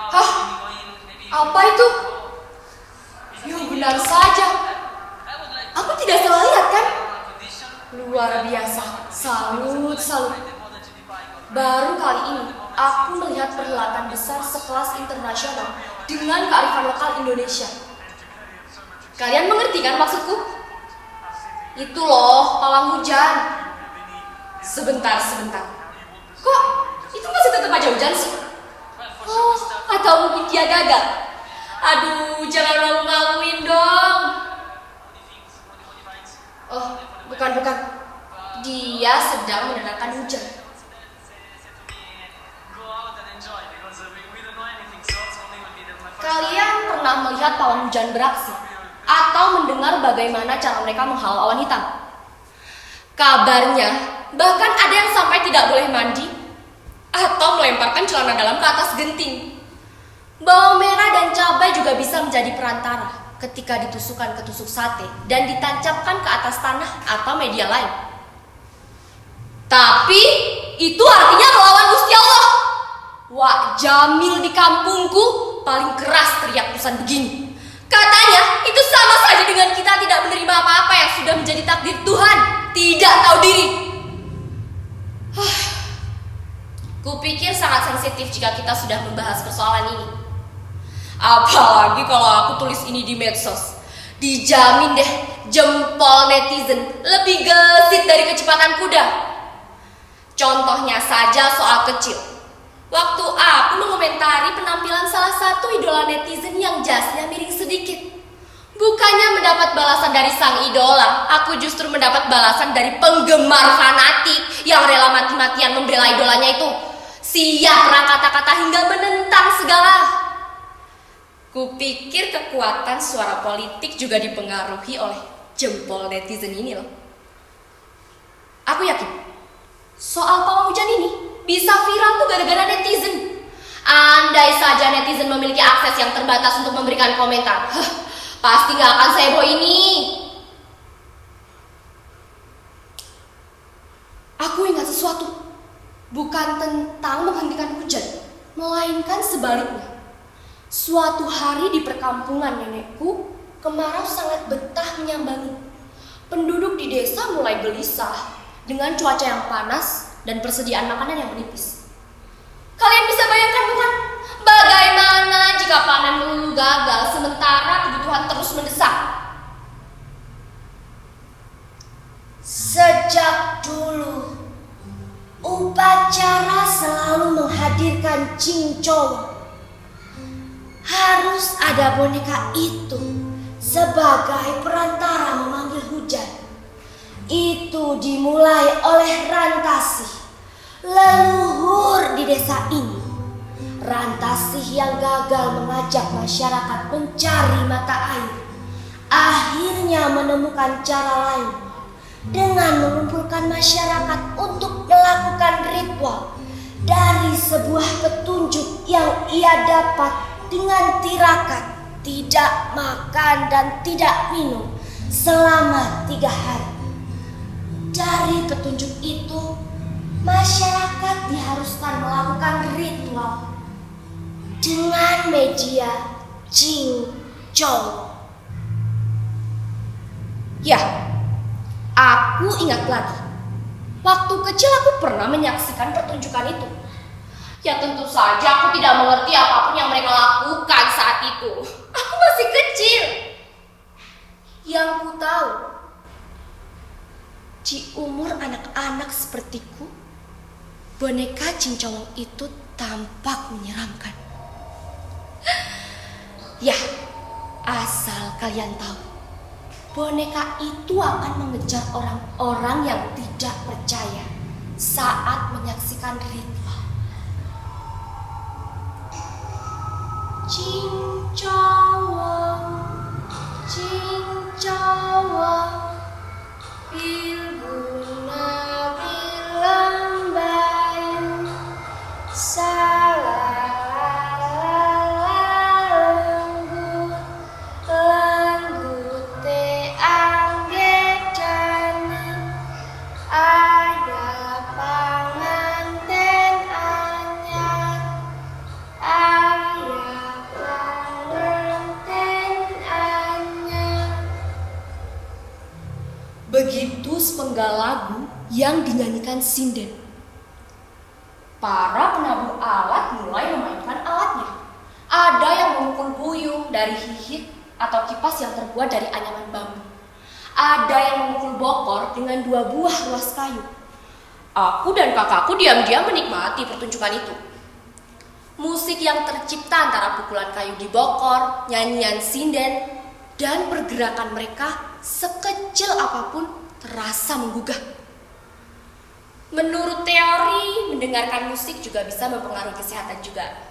Hah? Apa itu? Ya benar saja. Aku tidak salah lihat kan? Luar biasa. Salut. Baru kali ini aku melihat perhelatan besar sekelas internasional dengan kearifan lokal Indonesia. Kalian mengerti kan maksudku? Itu loh, pawang hujan. Sebentar. Kok itu masih tetap aja hujan sih? Oh, atau mungkin dia gagal? Aduh, jangan malu-maluin dong. Oh, bukan. Dia sedang menenangkan hujan. Kalian pernah melihat pawang hujan beraksi? Atau mendengar bagaimana cara mereka menghalau awan hitam? Kabarnya, bahkan ada yang sampai tidak boleh mandi atau melemparkan celana dalam ke atas genting. Bawang merah dan cabai juga bisa menjadi perantara ketika ditusukkan ke tusuk sate dan ditancapkan ke atas tanah atau media lain. Tapi itu artinya melawan Gusti Allah. Wak Jamil di kampungku paling keras teriak pesan begini. Katanya itu sama saja dengan kita tidak menerima apa-apa yang sudah menjadi takdir Tuhan, tidak tahu diri. Kupikir sangat sensitif jika kita sudah membahas persoalan ini. Apalagi kalau aku tulis ini di medsos. Dijamin deh jempol netizen lebih gesit dari kecepatan kuda. Contohnya saja soal kecil. Waktu aku mengomentari penampilan salah satu idola netizen yang jasnya miring sedikit. Bukannya mendapat balasan dari sang idola, aku justru mendapat balasan dari penggemar fanatik yang rela mati-matian membela idolanya itu. Siap perang kata-kata hingga menentang segala. Kupikir kekuatan suara politik juga dipengaruhi oleh jempol netizen ini loh. Aku yakin soal pawang hujan ini bisa viral tuh gara-gara netizen. Andai saja netizen memiliki akses yang terbatas untuk memberikan komentar, pasti gak akan seheboh ini. Aku ingat sesuatu. Bukan tentang menghentikan hujan, melainkan sebaliknya. Suatu hari di perkampungan nenekku, kemarau sangat betah menyambangi. Penduduk di desa mulai gelisah dengan cuaca yang panas dan persediaan makanan yang menipis. Kalian bisa bayangkan bukan? Bagaimana jika panen melulu gagal sementara kebutuhan terus mendesak? Sejak dulu, upacara selalu menghadirkan cincong. Harus ada boneka itu sebagai perantara memanggil hujan. Itu dimulai oleh Rantasih, leluhur di desa ini. Rantasih yang gagal mengajak masyarakat mencari mata air, akhirnya menemukan cara lain dengan mengumpulkan masyarakat untuk melakukan ritual dari sebuah petunjuk yang ia dapat dengan tirakat tidak makan dan tidak minum selama 3 hari. Dari petunjuk itu, masyarakat diharuskan melakukan ritual dengan media cincong. Ya, aku ingat lagi. Waktu kecil aku pernah menyaksikan pertunjukan itu. Ya tentu saja aku tidak mengerti apapun yang mereka lakukan saat itu. Aku masih kecil. Yang ku tahu, di umur anak-anak sepertiku, boneka cincong itu tampak menyeramkan. Ya, asal kalian tahu, boneka itu akan mengejar orang-orang yang tidak percaya saat menyaksikan ritual. Cincawang, ilguna bilang bayu, lenggut te anggedani, ayah panganten anyar, ayah sepenggal lagu yang dinyanyikan sinden. Para penabuh alat mulai memainkan alatnya. Ada yang memukul buyung dari hihit atau kipas yang terbuat dari anyaman bambu. Ada yang memukul bokor dengan 2 buah ruas kayu. Aku dan kakakku diam-diam menikmati pertunjukan itu. Musik yang tercipta antara pukulan kayu di bokor, nyanyian sinden, dan pergerakan mereka sekecil apapun terasa menggugah. Menurut teori, mendengarkan musik juga bisa mempengaruhi kesehatan juga.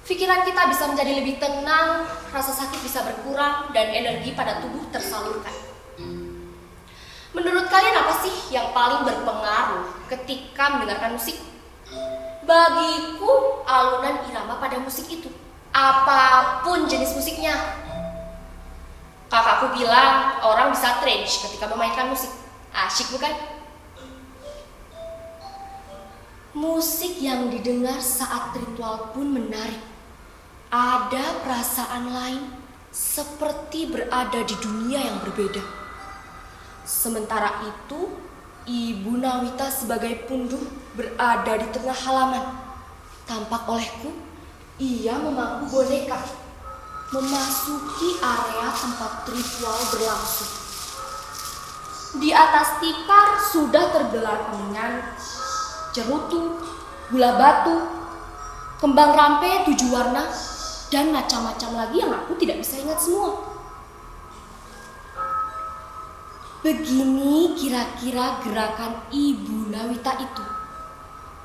Pikiran kita bisa menjadi lebih tenang, rasa sakit bisa berkurang, dan energi pada tubuh tersalurkan. Menurut kalian apa sih yang paling berpengaruh ketika mendengarkan musik? Bagiku, alunan irama pada musik itu. Apapun jenis musiknya. Kakakku bilang orang bisa trance ketika memainkan musik. Asyik bukan? Musik yang didengar saat ritual pun menarik. Ada perasaan lain seperti berada di dunia yang berbeda. Sementara itu, Ibu Nawita sebagai punduh berada di tengah halaman. Tampak olehku, ia memangku boneka, memasuki area tempat ritual berlangsung. Di atas tikar sudah tergelar kemenyan, cerutu, gula batu, kembang rampe 7 warna, dan macam-macam lagi yang aku tidak bisa ingat semua. Begini kira-kira gerakan Ibu Nawita itu.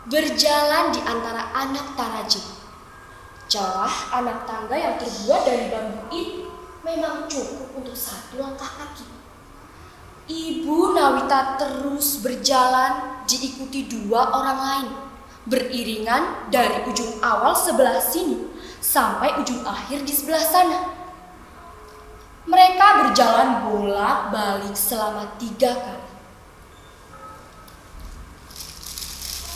Berjalan di antara anak tarajim. Celah anak tangga yang terbuat dari bambu itu memang cukup untuk 1 langkah kaki. Ibu Nawita terus berjalan diikuti 2 orang lain, beriringan dari ujung awal sebelah sini sampai ujung akhir di sebelah sana. Mereka berjalan bolak-balik selama 3 kali.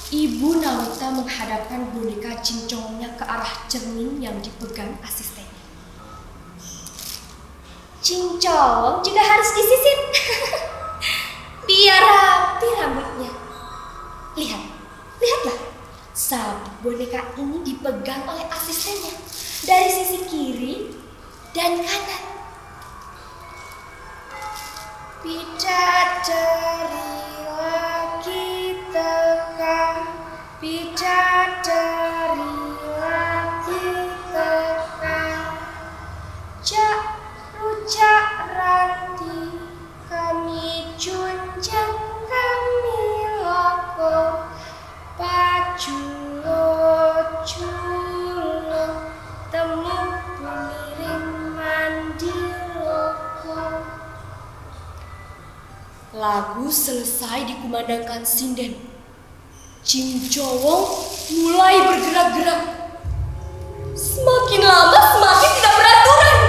Ibu Nawita menghadapkan boneka cincongnya ke arah cermin yang dipegang asistennya. Cincong juga harus disisir. Biar rapi rambutnya. Lihatlah. Sabuk boneka ini dipegang oleh asistennya dari sisi kiri dan kanan. Bidadari lagi tekan, bidadari lagi tekan. Rujak ranti kami junjang kami loko, baju julo temu pemiring mandi loko. Lagu selesai dikumandangkan sinden. Cincowong mulai bergerak-gerak. Semakin lama semakin tidak beraturan.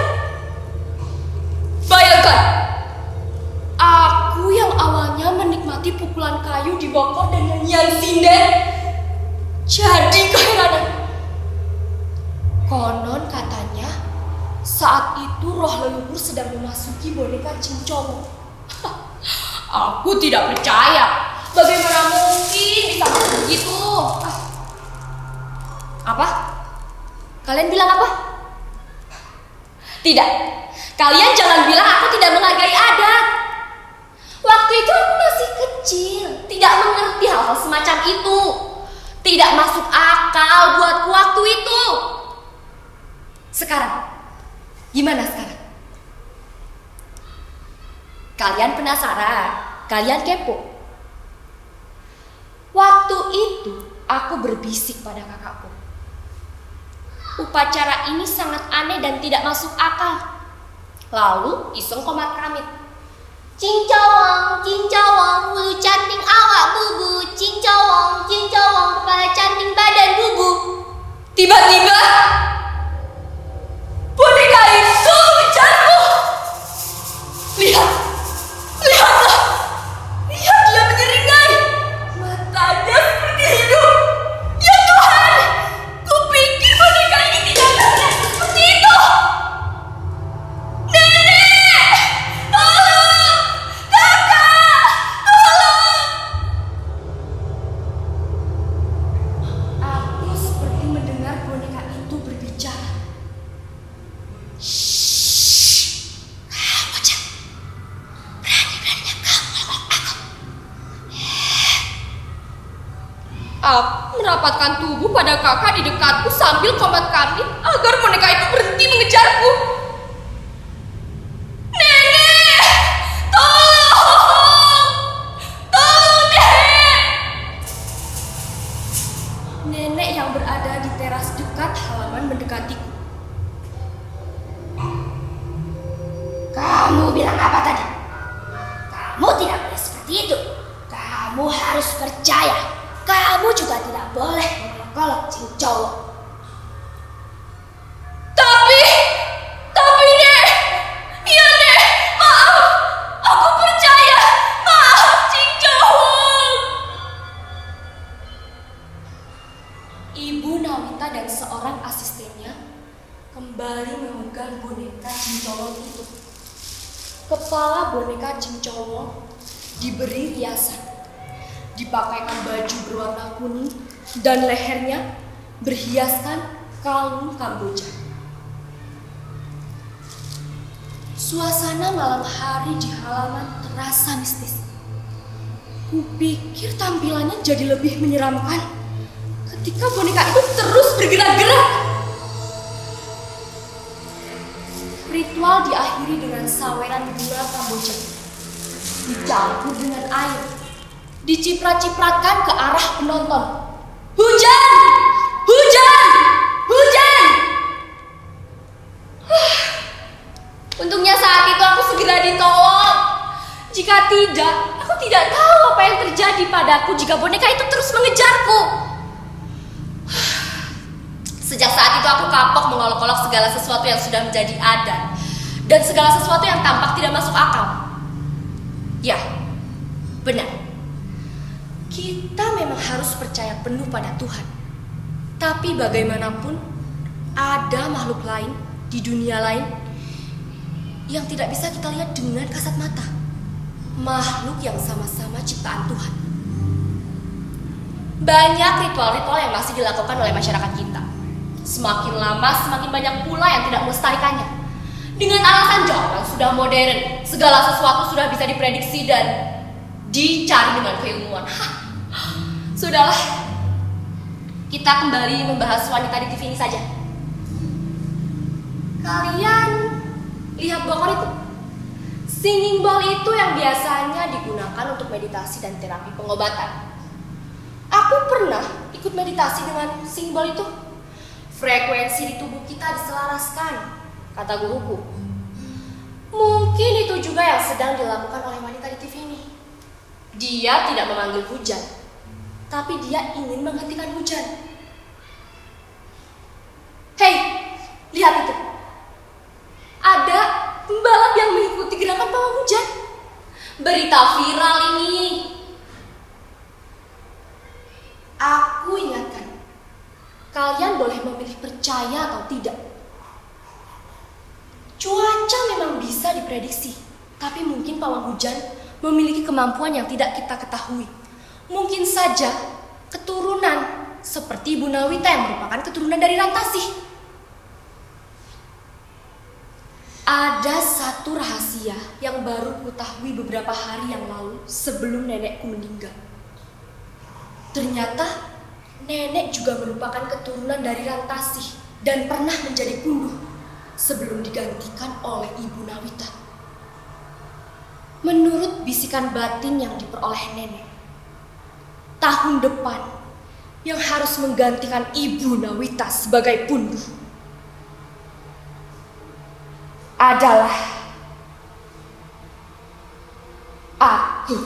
Bayangkan, aku yang awalnya menikmati pukulan kayu di bokor dan nyanyian sinden jadi keheranan. Konon katanya saat itu roh leluhur sedang memasuki boneka cincong. Aku tidak percaya. Bagaimana mungkin bisa begitu? Apa? Kalian bilang apa? Tidak. Kalian jangan bilang aku tidak menghargai adat. Waktu itu aku masih kecil, tidak mengerti hal-hal semacam itu. Tidak masuk akal buatku waktu itu. Sekarang, gimana sekarang? Kalian penasaran? Kalian kepo? Waktu itu aku berbisik pada kakakku. Upacara ini sangat aneh dan tidak masuk akal. Lalu iseng komat kamit. Cincawang, cincawang, bulu canting awak bubu. Cincawang, cincawang, kepala canting badan bubu. Tiba-tiba boneka itu menjatuh. Lihatlah. Lihat dia menyeringai. Matanya seperti hidup. Ya Tuhan, kupikir boneka ini tidak terlihat seperti itu. Nenek, tolong, kakak. Aku merapatkan tubuh pada kakak di dekatku sambil komat kami agar boneka itu berhenti mengejarku. Nenek! Tolong! Tolong, Nek! Nenek yang berada di teras dekat halaman mendekatiku. Kamu bilang apa tadi? Kamu tidak boleh seperti itu. Kamu harus percaya. Kamu juga tidak boleh mengolok-olok cowok. Tapi Nek, iya Nek, maaf, aku percaya, maaf Cing Cowok. Ibu Nawita dan seorang asistennya kembali memegang boneka Cing Cowok itu. Kepala boneka Cing Cowok diberi riasan, dipakaikan baju berwarna kuning dan lehernya berhiaskan kalung Kamboja. Suasana malam hari di halaman terasa mistis. Kupikir tampilannya jadi lebih menyeramkan ketika boneka itu terus bergerak-gerak. Ritual diakhiri dengan saweran bunga Kamboja, dicampur dengan air, diciprat-cipratkan ke arah penonton. Hujan! Hujan! Hujan! Untungnya saat itu aku segera ditolong. Jika tidak, aku tidak tahu apa yang terjadi padaku jika boneka itu terus mengejarku. Sejak saat itu aku kapok mengolok-olok segala sesuatu yang sudah menjadi adat dan segala sesuatu yang tampak tidak masuk akal. Ya, benar. Kita memang harus percaya penuh pada Tuhan. Tapi bagaimanapun, ada makhluk lain di dunia lain yang tidak bisa kita lihat dengan kasat mata. Makhluk yang sama-sama ciptaan Tuhan. Banyak ritual-ritual yang masih dilakukan oleh masyarakat kita. Semakin lama semakin banyak pula yang tidak melestarikannya. Dengan alasan zaman sudah modern, segala sesuatu sudah bisa diprediksi dan dicari dengan keilmuan. Sudahlah, kita kembali membahas wanita di TV ini saja. Kalian lihat bokor itu? Singing bowl itu yang biasanya digunakan untuk meditasi dan terapi pengobatan. Aku pernah ikut meditasi dengan singing bowl itu. Frekuensi di tubuh kita diselaraskan, kata guruku. Mungkin itu juga yang sedang dilakukan oleh wanita di TV ini. Dia tidak memanggil hujan, tapi dia ingin menghentikan hujan. Hei, lihat itu. Ada pembalap yang mengikuti gerakan pawang hujan. Berita viral ini. Aku ingatkan, kalian boleh memilih percaya atau tidak. Cuaca memang bisa diprediksi, tapi mungkin pawang hujan memiliki kemampuan yang tidak kita ketahui. Mungkin saja keturunan seperti Ibu Nawita yang merupakan keturunan dari Rantasih. Ada satu rahasia yang baru kutahui beberapa hari yang lalu sebelum nenekku meninggal. Ternyata nenek juga merupakan keturunan dari Rantasih dan pernah menjadi punduh sebelum digantikan oleh Ibu Nawita. Menurut bisikan batin yang diperoleh nenek, tahun depan yang harus menggantikan Ibu Nawita sebagai punduh adalah aku.